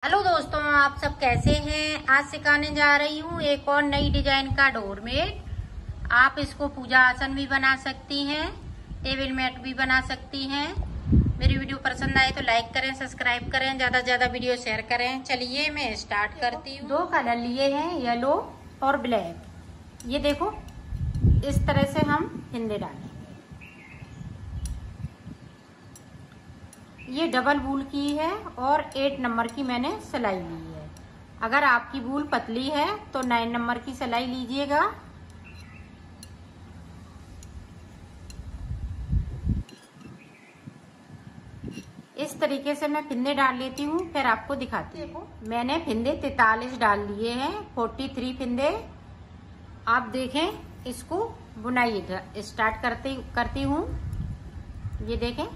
Hello दोस्तों, आप सब कैसे हैं। आज सिखाने जा रही हूँ एक और नई डिजाइन का डोरमेट। आप इसको पूजा आसन भी बना सकती हैं, टेबल मैट भी बना सकती हैं। मेरी वीडियो पसंद आए तो लाइक करें, सब्सक्राइब करें, ज्यादा से ज्यादा वीडियो शेयर करें। चलिए मैं स्टार्ट करती हूँ। 2 कलर लिए हैं, येलो और ब्लैक। ये देखो, इस तरह से हम हिंदे डालें। ये डबल वूल की है और 8 नंबर की मैंने सिलाई ली है। अगर आपकी वूल पतली है तो 9 नंबर की सिलाई लीजिएगा। इस तरीके से मैं फिंदे डाल लेती हूँ, फिर आपको दिखाती हूँ। मैंने फिंदे 43 डाल लिए हैं, 43 फिंदे। आप देखें, इसको बुनाई स्टार्ट करती हूँ। ये देखें,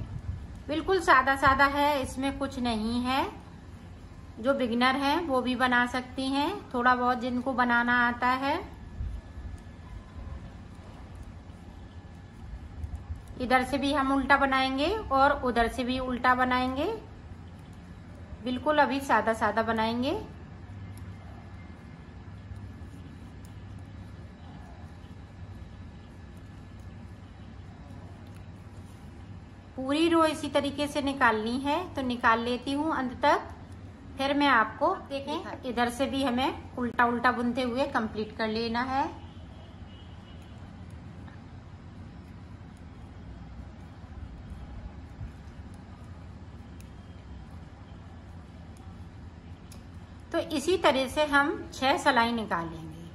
बिल्कुल सादा सादा है, इसमें कुछ नहीं है। जो बिगिनर हैं वो भी बना सकती हैं, थोड़ा बहुत जिनको बनाना आता है। इधर से भी हम उल्टा बनाएंगे और उधर से भी उल्टा बनाएंगे। बिल्कुल अभी सादा सादा बनाएंगे। पूरी रो इसी तरीके से निकालनी है तो निकाल लेती हूँ अंत तक। फिर मैं आपको देखें, इधर से भी हमें उल्टा उल्टा बुनते हुए कंप्लीट कर लेना है। तो इसी तरह से हम 6 सिलाई निकालेंगे।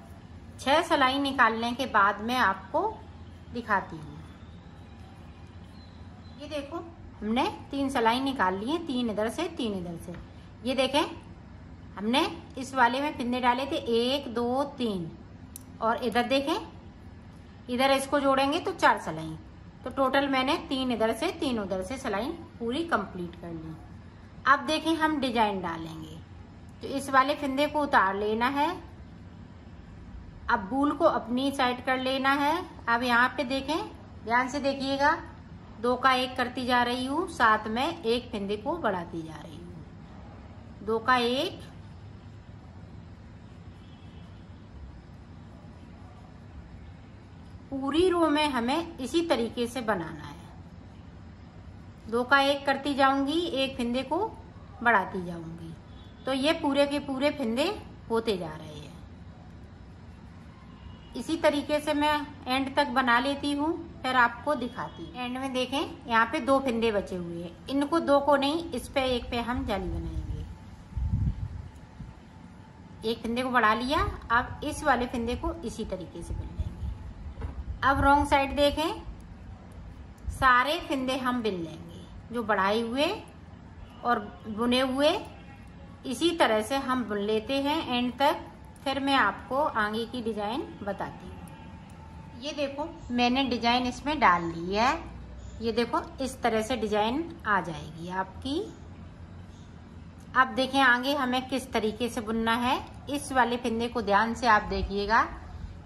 6 सिलाई निकालने के बाद मैं आपको दिखाती हूँ। ये देखो, हमने 3 सिलाई निकाल ली है, 3 इधर से 3 इधर से। ये देखें, हमने इस वाले में फिंदे डाले थे 1 2 3 और इधर देखें, इधर इसको जोड़ेंगे तो 4 सिलाई। तो टोटल मैंने 3 इधर से 3 उधर से सिलाई पूरी कंप्लीट कर ली। अब देखें, हम डिजाइन डालेंगे तो इस वाले फिंदे को उतार लेना है। अब बूल को अपनी साइड कर लेना है। अब यहाँ पे देखें, ध्यान से देखिएगा, 2 का 1 करती जा रही हूँ, साथ में एक फिंदे को बढ़ाती जा रही हूँ। 2 का 1, पूरी रो में हमें इसी तरीके से बनाना है। 2 का 1 करती जाऊंगी, एक फिंदे को बढ़ाती जाऊंगी, तो ये पूरे के पूरे फिंदे होते जा रहे हैं। इसी तरीके से मैं एंड तक बना लेती हूँ, फिर आपको दिखाती हूँ। एंड में देखें, यहाँ पे 2 फिंदे बचे हुए हैं। इनको 2 को नहीं, इस पे एक पे हम जाली बनाएंगे। एक फिंदे को बढ़ा लिया, अब इस वाले फिंदे को इसी तरीके से बुन लेंगे। अब रॉन्ग साइड देखें, सारे फिंदे हम बुन लेंगे, जो बढ़ाए हुए और बुने हुए इसी तरह से हम बुन लेते हैं एंड तक। फिर मैं आपको आगे की डिजाइन बताती हूँ। ये देखो, मैंने डिजाइन इसमें डाल ली है। ये देखो, इस तरह से डिजाइन आ जाएगी आपकी। अब देखें आगे हमें किस तरीके से बुनना है। इस वाले फिंदे को ध्यान से आप देखिएगा,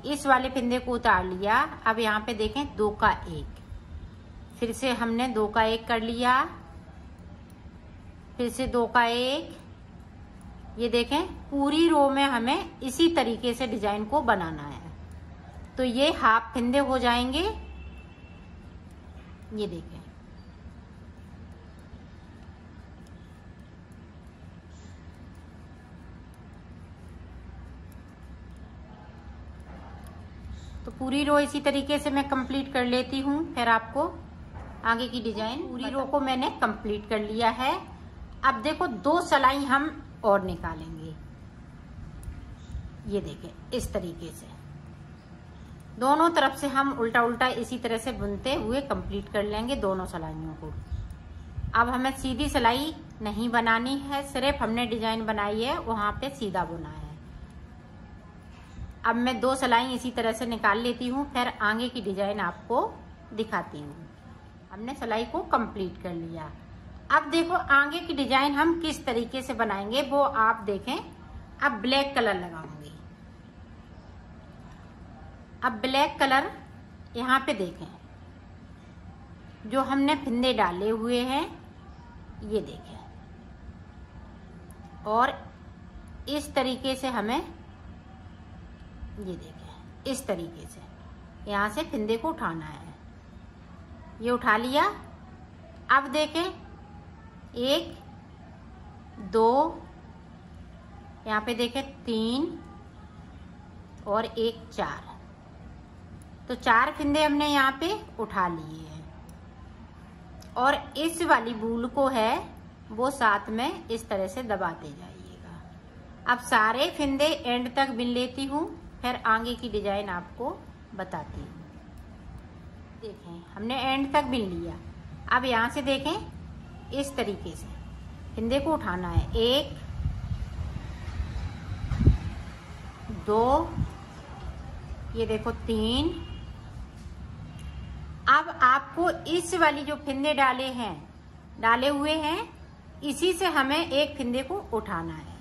इस वाले फिंदे को उतार लिया। अब यहाँ पे देखें, 2 का 1, फिर से हमने 2 का 1 कर लिया, फिर से 2 का 1। ये देखें, पूरी रो में हमें इसी तरीके से डिजाइन को बनाना है, तो ये हाफ फिंदे हो जाएंगे। ये देखें, तो पूरी रो इसी तरीके से मैं कंप्लीट कर लेती हूँ। फिर आपको आगे की डिजाइन, पूरी रो को मैंने कंप्लीट कर लिया है। अब देखो, 2 सिलाई हम और निकालेंगे। ये देखें, इस तरीके से दोनों तरफ से हम उल्टा उल्टा इसी तरह से बुनते हुए कंप्लीट कर लेंगे दोनों सिलाइयों को। अब हमें सीधी सिलाई नहीं बनानी है, सिर्फ हमने डिजाइन बनाई है, वहां पे सीधा बुना है। अब मैं 2 सिलाई इसी तरह से निकाल लेती हूँ, फिर आगे की डिजाइन आपको दिखाती हूँ। हमने सिलाई को कंप्लीट कर लिया। अब देखो, आगे की डिजाइन हम किस तरीके से बनाएंगे वो आप देखें। अब ब्लैक कलर लगाऊंगी। अब ब्लैक कलर यहाँ पे देखें, जो हमने फिंदे डाले हुए हैं, ये देखें, और इस तरीके से हमें, ये देखें, इस तरीके से यहाँ से फिंदे को उठाना है। ये उठा लिया। अब देखें 1 2, यहाँ पे देखें 3 और 1 4, तो 4 फिंदे हमने यहाँ पे उठा लिए हैं। और इस वाली बूल को है वो साथ में इस तरह से दबाते जाइएगा। अब सारे फिंदे एंड तक बिन लेती हूँ, फिर आगे की डिजाइन आपको बताती हूँ। देखें हमने एंड तक बिन लिया। अब यहाँ से देखें इस तरीके से फिंदे को उठाना है। 1 2, ये देखो 3। अब आपको इस वाली जो फिंदे डाले हुए हैं, इसी से हमें एक फिंदे को उठाना है।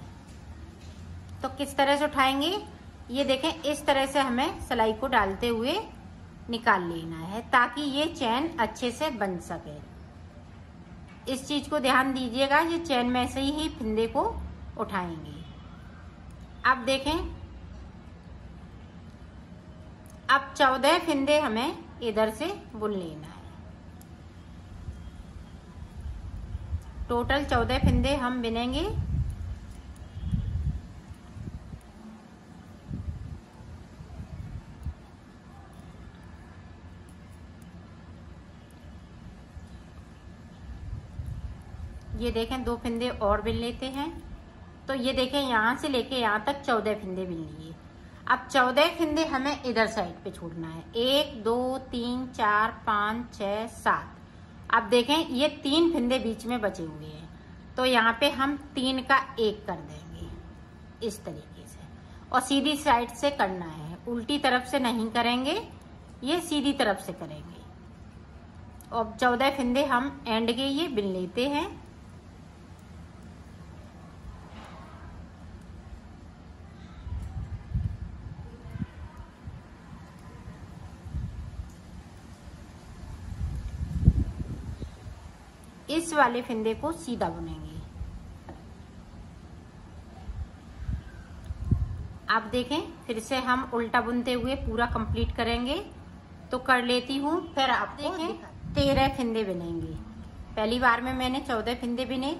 तो किस तरह से उठाएंगे, ये देखें, इस तरह से हमें सिलाई को डालते हुए निकाल लेना है ताकि ये चैन अच्छे से बन सके। इस चीज को ध्यान दीजिएगा, ये चैन में से ही फिंदे को उठाएंगे। अब देखें, अब 14 फिंदे हमें इधर से बुन लेना है। टोटल 14 फिंदे हम बिनेंगे। ये देखें 2 फिंदे और बिन लेते हैं। तो ये देखें यहाँ से लेके यहाँ तक 14 फिंदे बिन लिए। अब 14 फिंदे हमें इधर साइड पे छोड़ना है। 1 2 3 4 5 6 7। अब देखें ये 3 फिंदे बीच में बचे हुए हैं, तो यहाँ पे हम 3 का 1 कर देंगे इस तरीके से। और सीधी साइड से करना है, उल्टी तरफ से नहीं करेंगे, ये सीधी तरफ से करेंगे। और 14 फिंदे हम एंड के ये बिन लेते हैं। इस वाले फिंदे को सीधा बुनेंगे। आप देखें, फिर से हम उल्टा बुनते हुए पूरा कंप्लीट करेंगे। तो कर लेती हूँ, फिर आप देखें 13 फिंदे बिनेंगे। पहली बार में मैंने 14 फिंदे बिने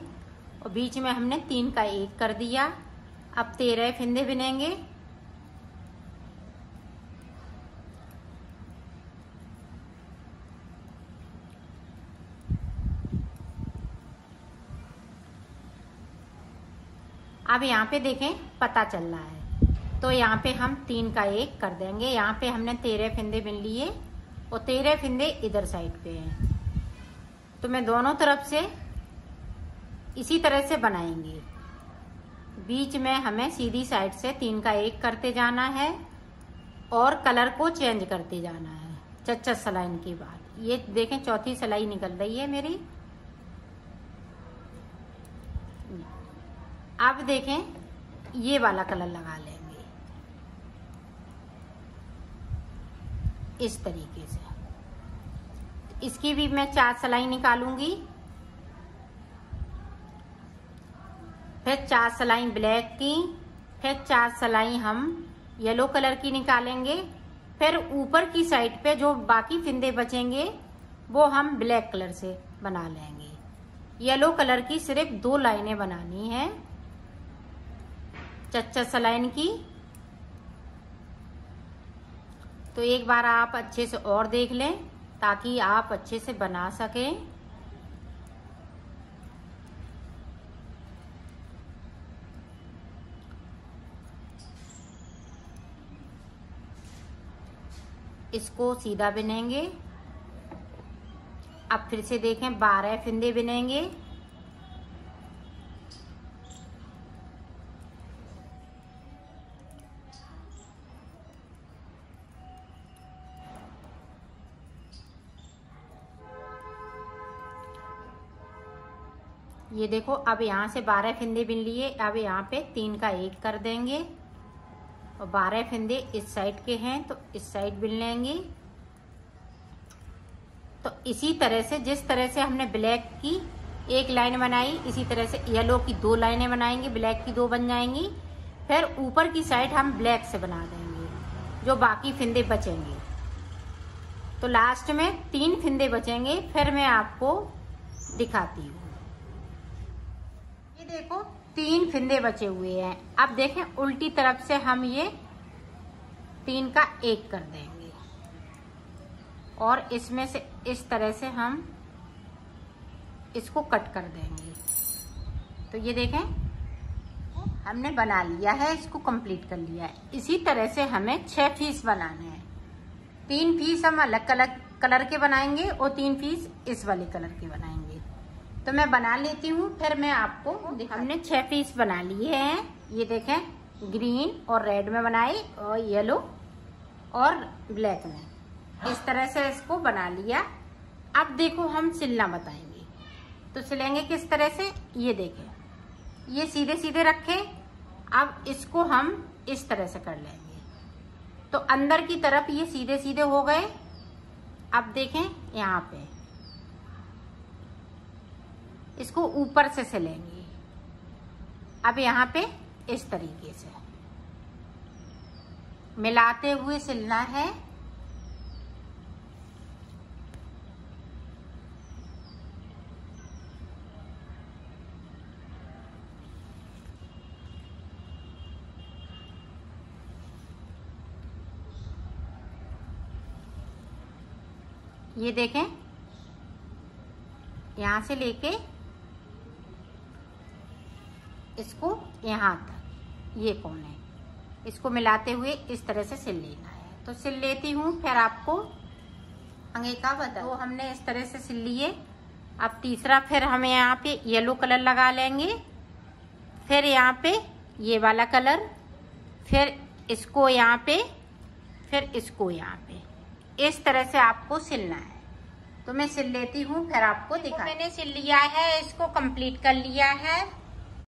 और बीच में हमने 3 का 1 कर दिया। अब 13 फिंदे बिनेंगे। अब यहाँ पे देखें पता चल रहा है, तो यहाँ पे हम 3 का 1 कर देंगे। यहाँ पे हमने 13 फिंदे बिन लिए और 13 फिंदे इधर साइड पे हैं। तो मैं दोनों तरफ से इसी तरह से बनाएंगे। बीच में हमें सीधी साइड से 3 का 1 करते जाना है और कलर को चेंज करते जाना है 4 सिलाई के बाद। ये देखें चौथी सिलाई निकल रही है मेरी। अब देखें ये वाला कलर लगा लेंगे इस तरीके से। इसकी भी मैं 4 सिलाई निकालूंगी, फिर 4 सिलाई ब्लैक की, फिर 4 सिलाई हम येलो कलर की निकालेंगे। फिर ऊपर की साइड पे जो बाकी फिंदे बचेंगे वो हम ब्लैक कलर से बना लेंगे। येलो कलर की सिर्फ 2 लाइनें बनानी है 4 सिलाई की। तो एक बार आप अच्छे से और देख लें ताकि आप अच्छे से बना सकें। इसको सीधा बिनेंगे। अब फिर से देखें 12 फिंदे बिनेंगे। ये देखो, अब यहाँ से 12 फिंदे बिन लिए। अब यहाँ पे 3 का 1 कर देंगे और 12 फिंदे इस साइड के हैं तो इस साइड बिन लेंगे। तो इसी तरह से जिस तरह से हमने ब्लैक की एक लाइन बनाई, इसी तरह से येलो की 2 लाइनें बनाएंगे, ब्लैक की 2 बन जाएंगी। फिर ऊपर की साइड हम ब्लैक से बना देंगे, जो बाकी फिंदे बचेंगे। तो लास्ट में 3 फिंदे बचेंगे, फिर मैं आपको दिखाती हूँ। ये देखो 3 फिंदे बचे हुए हैं। अब देखें उल्टी तरफ से हम ये 3 का 1 कर देंगे और इसमें से इस तरह से हम इसको कट कर देंगे। तो ये देखें हमने बना लिया है, इसको कंप्लीट कर लिया है। इसी तरह से हमें 6 पीस बनाने हैं। 3 पीस हम अलग अलग कलर के बनाएंगे और 3 पीस इस वाले कलर के बनाएंगे। तो मैं बना लेती हूँ, फिर मैं आपको हमने 6 पीस बना लिए हैं। ये देखें ग्रीन और रेड में बनाए और येलो और ब्लैक में, इस तरह से इसको बना लिया। अब देखो हम सिलना बताएंगे। तो सिलेंगे किस तरह से, ये देखें ये सीधे सीधे रखे। अब इसको हम इस तरह से कर लेंगे, तो अंदर की तरफ ये सीधे सीधे हो गए। अब देखें यहाँ पे इसको ऊपर से सिलेंगे। अब यहाँ पे इस तरीके से मिलाते हुए सिलना है। ये देखें यहां से लेके इसको यहां तक, ये कोने, इसको मिलाते हुए इस तरह से सिल लेना है। तो सिल लेती हूँ, फिर आपको आगे का बता। तो हमने इस तरह से सिल लिए। अब तीसरा फिर हम यहाँ पे येलो कलर लगा लेंगे, फिर यहाँ पे ये वाला कलर, फिर इसको यहाँ पे, फिर इसको यहाँ पे, इस तरह से आपको सिलना है। तो मैं सिल लेती हूँ, फिर आपको दिखा। मैंने सिल लिया है, इसको कंप्लीट कर लिया है।